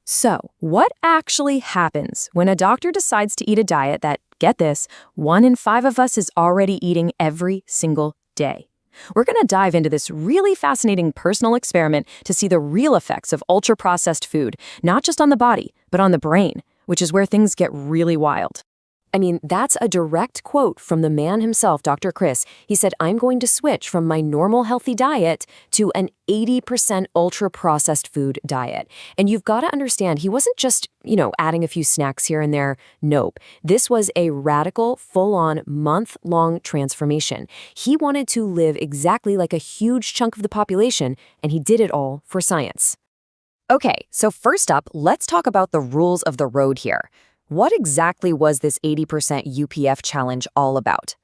So, what actually happens when a doctor decides to eat a diet that, get this, 1 in 5 of us is already eating every single day? We're going to dive into this really fascinating personal experiment to see the real effects of ultra-processed food, not just on the body, but on the brain, which is where things get really wild. I mean, that's a direct quote from the man himself, Dr. Chris. He said, I'm going to switch from my normal healthy diet to an 80% ultra-processed food diet. And you've got to understand, he wasn't just, adding a few snacks here and there. Nope. This was a radical, full-on, month-long transformation. He wanted to live exactly like a huge chunk of the population, and he did it all for science. Okay, so first up, let's talk about the rules of the road here. What exactly was this 80% UPF challenge all about?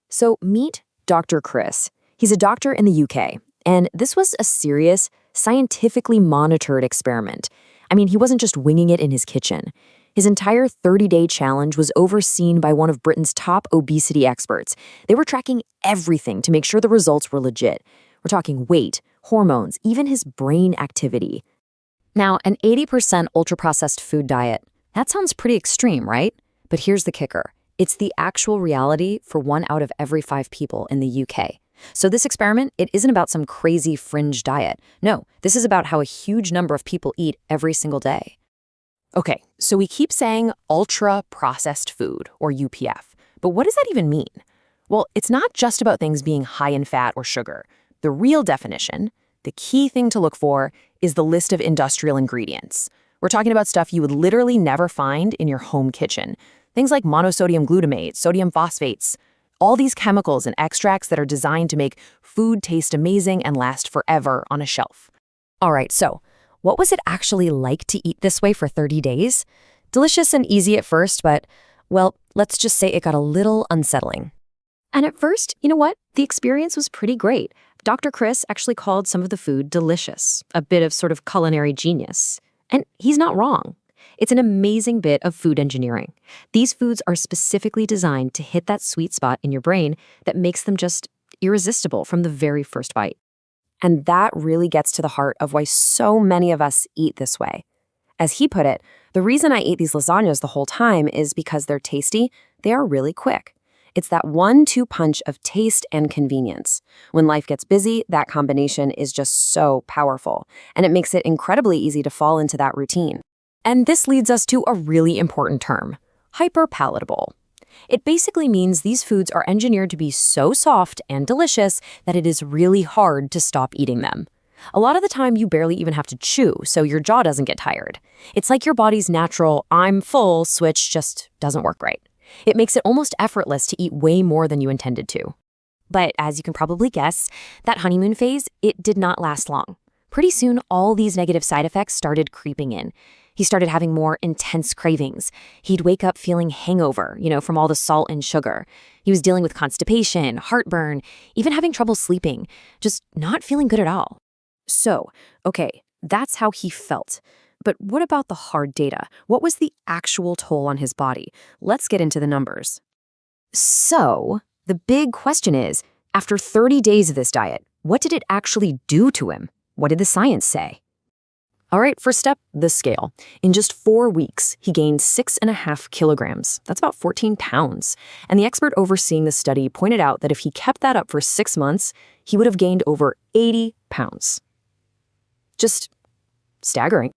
So meet Dr. Chris. He's a doctor in the UK, and this was a serious, scientifically monitored experiment. I mean, he wasn't just winging it in his kitchen. His entire 30-day challenge was overseen by one of Britain's top obesity experts. They were tracking everything to make sure the results were legit. We're talking weight, hormones, even his brain activity. Now, an 80% ultra-processed food diet, that sounds pretty extreme, right? But here's the kicker. It's the actual reality for 1 out of every 5 people in the UK. So this experiment, it isn't about some crazy fringe diet. No, this is about how a huge number of people eat every single day. Okay, so we keep saying ultra-processed food, or UPF. But what does that even mean? Well, it's not just about things being high in fat or sugar. The real definition, the key thing to look for, is the list of industrial ingredients. We're talking about stuff you would literally never find in your home kitchen. Things like monosodium glutamate, sodium phosphates, all these chemicals and extracts that are designed to make food taste amazing and last forever on a shelf. All right, so what was it actually like to eat this way for 30 days? Delicious and easy at first, but, well, let's just say it got a little unsettling. And at first, you know what? The experience was pretty great. Dr. Chris actually called some of the food delicious, a bit of sort of culinary genius. And he's not wrong. It's an amazing bit of food engineering. These foods are specifically designed to hit that sweet spot in your brain that makes them just irresistible from the very first bite. And that really gets to the heart of why so many of us eat this way. As he put it, the reason I eat these lasagnas the whole time is because they're tasty, they are really quick. It's that 1-2 punch of taste and convenience. When life gets busy, that combination is just so powerful, and it makes it incredibly easy to fall into that routine. And this leads us to a really important term, hyperpalatable. It basically means these foods are engineered to be so soft and delicious that it is really hard to stop eating them. A lot of the time, you barely even have to chew, so your jaw doesn't get tired. It's like your body's natural "I'm full" switch just doesn't work right. It makes it almost effortless to eat way more than you intended to. But as you can probably guess, that honeymoon phase, it did not last long. Pretty soon, all these negative side effects started creeping in. He started having more intense cravings. He'd wake up feeling hangover, from all the salt and sugar. He was dealing with constipation, heartburn, even having trouble sleeping, just not feeling good at all. So, okay, that's how he felt. But what about the hard data? What was the actual toll on his body? Let's get into the numbers. So, the big question is, after 30 days of this diet, what did it actually do to him? What did the science say? All right, first step, the scale. In just 4 weeks, he gained 6.5 kilograms. That's about 14 pounds. And the expert overseeing the study pointed out that if he kept that up for 6 months, he would have gained over 80 pounds. Just staggering.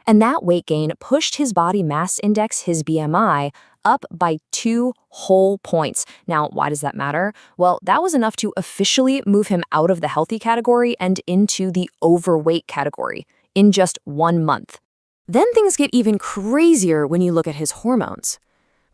And that weight gain pushed his body mass index, his BMI, up by 2 whole points. Now, why does that matter? Well, that was enough to officially move him out of the healthy category and into the overweight category in just 1 month. Then things get even crazier when you look at his hormones.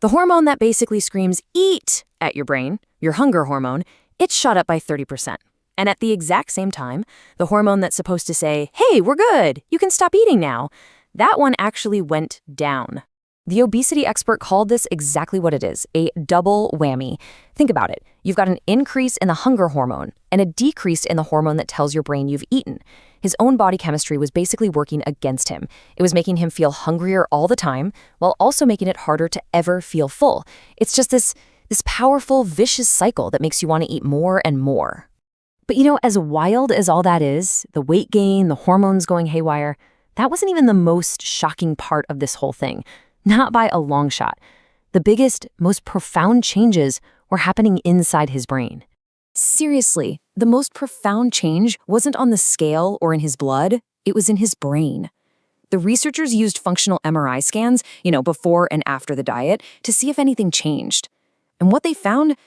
The hormone that basically screams "eat" at your brain, your hunger hormone, it shot up by 30%. And at the exact same time, the hormone that's supposed to say, "Hey, we're good, you can stop eating now," that one actually went down. The obesity expert called this exactly what it is, a double whammy. Think about it. You've got an increase in the hunger hormone and a decrease in the hormone that tells your brain you've eaten. His own body chemistry was basically working against him. It was making him feel hungrier all the time, while also making it harder to ever feel full. It's just this powerful, vicious cycle that makes you want to eat more and more. But as wild as all that is, the weight gain, the hormones going haywire, that wasn't even the most shocking part of this whole thing. Not by a long shot. The biggest, most profound changes were happening inside his brain. Seriously, the most profound change wasn't on the scale or in his blood, it was in his brain. The researchers used functional MRI scans, before and after the diet, to see if anything changed. And what they found,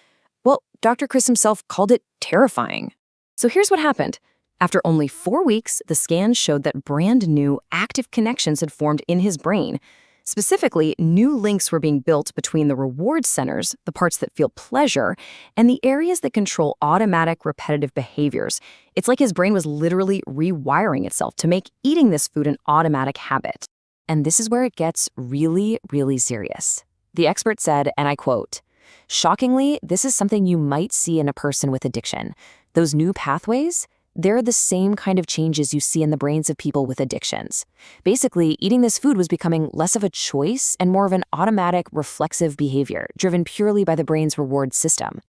well, Dr. Chris himself called it terrifying. So here's what happened. After only 4 weeks, the scans showed that brand new, active connections had formed in his brain. Specifically, new links were being built between the reward centers, the parts that feel pleasure, and the areas that control automatic, repetitive behaviors. It's like his brain was literally rewiring itself to make eating this food an automatic habit. And this is where it gets really, really serious. The expert said, and I quote, "Shockingly, this is something you might see in a person with addiction. Those new pathways, they're the same kind of changes you see in the brains of people with addictions. Basically, eating this food was becoming less of a choice and more of an automatic, reflexive behavior, driven purely by the brain's reward system."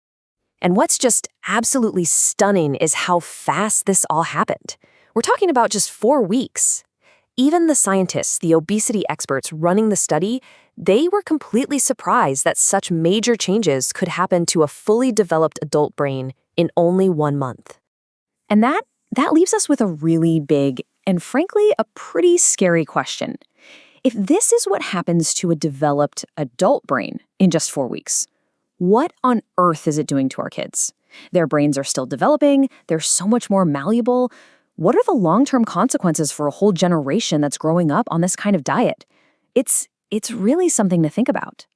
And what's just absolutely stunning is how fast this all happened. We're talking about just 4 weeks. Even the scientists, the obesity experts running the study, they were completely surprised that such major changes could happen to a fully developed adult brain in only 1 month. And that leaves us with a really big and frankly a pretty scary question. If this is what happens to a developed adult brain in just 4 weeks, what on earth is it doing to our kids? Their brains are still developing, they're so much more malleable. What are the long-term consequences for a whole generation that's growing up on this kind of diet? It's really something to think about.